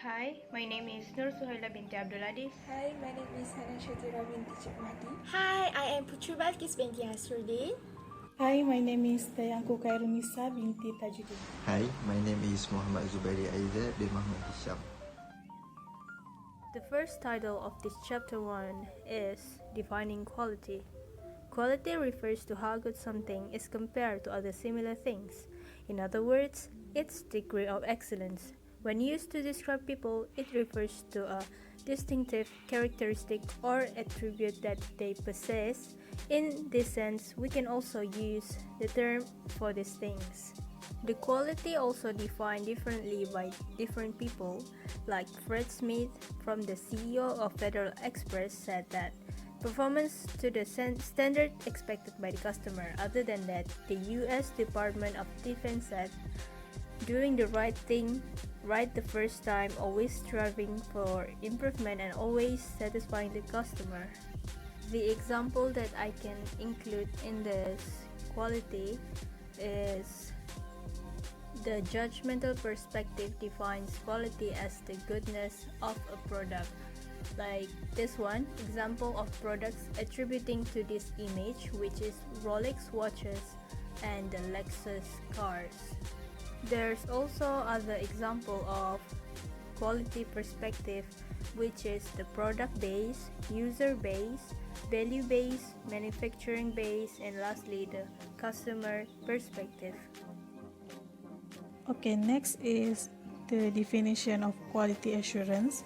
Hi, my name is Nur Suhailah binti Abdul Adis. Hi, my name is Hana Shatira binti Cik Mahdi. Hi, I am Putri Balkis binti Hasruddin. Hi, my name is Tayangku Khairunisa binti Tajuddin. Hi, my name is Muhammad Zubairi Aizat bin Mahmud Hisham. The first title of this chapter 1 is Defining Quality. Quality refers to how good something is compared to other similar things. In other words, its degree of excellence. When used to describe people, it refers to a distinctive characteristic or attribute that they possess. In this sense, we can also use the term for these things. The quality also defined differently by different people, like Fred Smith from the CEO of Federal Express said that performance to the standard expected by the customer. Other than that, the US Department of Defense said, doing the right thing right the first time, always striving for improvement and always satisfying the customer. The example that I can include in this quality is the judgmental perspective defines quality as the goodness of a product. Like this one, example of products attributing to this image, which is Rolex watches and the Lexus cars. There's also other example of quality perspective, which is the product base, user base, value base, manufacturing base, and lastly the customer perspective. Okay, next is the definition of quality assurance.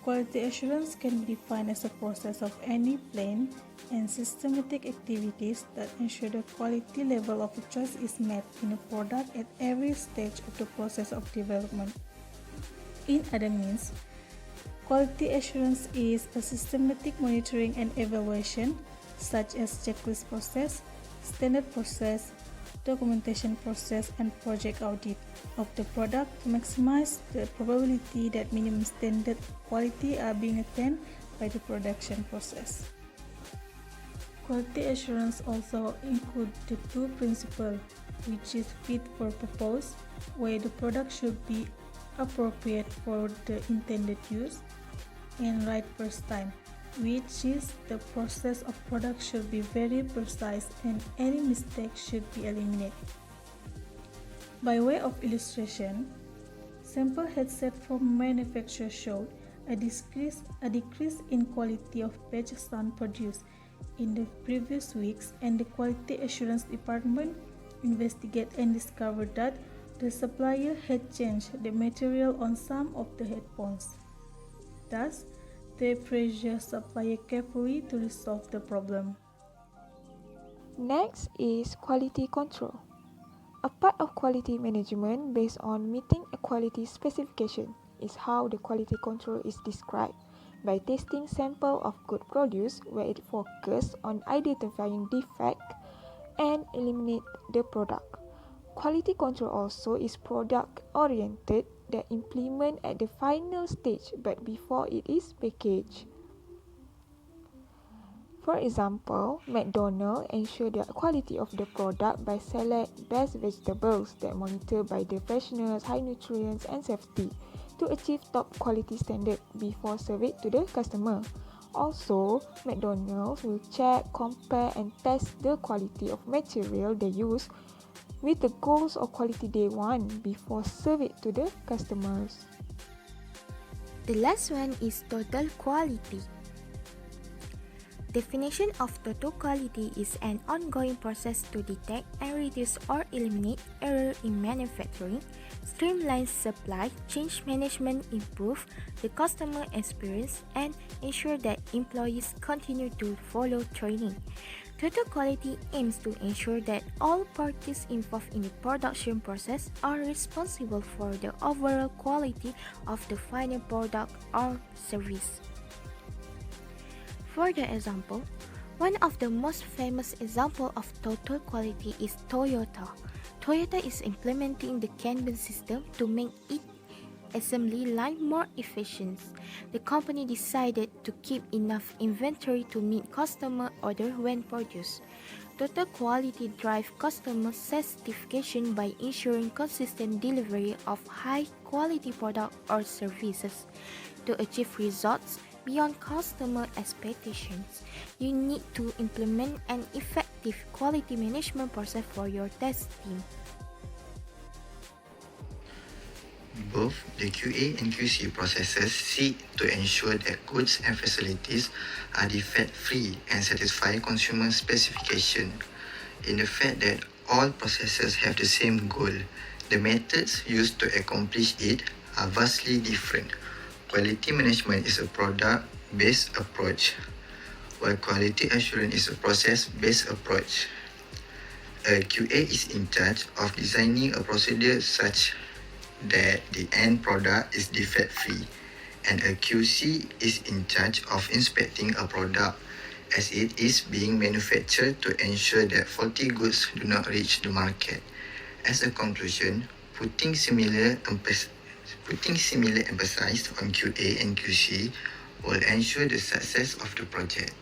Quality assurance can be defined as a process of any planned and systematic activities that ensure the quality level of a choice is met in a product at every stage of the process of development. In other means, quality assurance is a systematic monitoring and evaluation, such as checklist process, standard process, documentation process, and project audit of the product to maximize the probability that minimum standard quality are being attained by the production process. Quality assurance also includes the two principles, which is fit for purpose, where the product should be appropriate for the intended use, and right first time, which is the process of product should be very precise and any mistake should be eliminated. By way of illustration, sample headset from manufacturer showed a decrease in quality of batch sound produced in the previous weeks, and the quality assurance department investigated and discovered that the supplier had changed the material on some of the headphones. Thus, they pressure supplier carefully to resolve the problem. Next is quality control. A part of quality management based on meeting a quality specification is how the quality control is described by testing sample of good produce where it focuses on identifying defect and eliminate the product. Quality control also is product oriented that implement at the final stage but before it is packaged. For example, McDonald's ensure the quality of the product by select best vegetables that monitor by the freshness, high nutrients and safety to achieve top quality standard before serve it to the customer. Also, McDonald's will check, compare and test the quality of material they use with the goals of quality they want before serve it to the customers. The last one is total quality. Definition of total quality is an ongoing process to detect and reduce or eliminate error in manufacturing, streamline supply chain management, improve the customer experience, and ensure that employees continue to follow training. Total quality aims to ensure that all parties involved in the production process are responsible for the overall quality of the final product or service. For the example, one of the most famous example of total quality is Toyota. Toyota is implementing the Kanban system to make its assembly line more efficient. The company decided to keep enough inventory to meet customer order when produced. Total quality drives customer satisfaction by ensuring consistent delivery of high-quality products or services. To achieve results beyond customer expectations, you need to implement an effective quality management process for your test team. Both the QA and QC processes seek to ensure that goods and facilities are defect-free and satisfy consumer specification. In the fact that all processes have the same goal, the methods used to accomplish it are vastly different. Quality management is a product-based approach, while quality assurance is a process-based approach. A QA is in charge of designing a procedure such that the end product is defect-free, and a QC is in charge of inspecting a product as it is being manufactured to ensure that faulty goods do not reach the market. As a conclusion, putting similar emphasis on QA and QC will ensure the success of the project.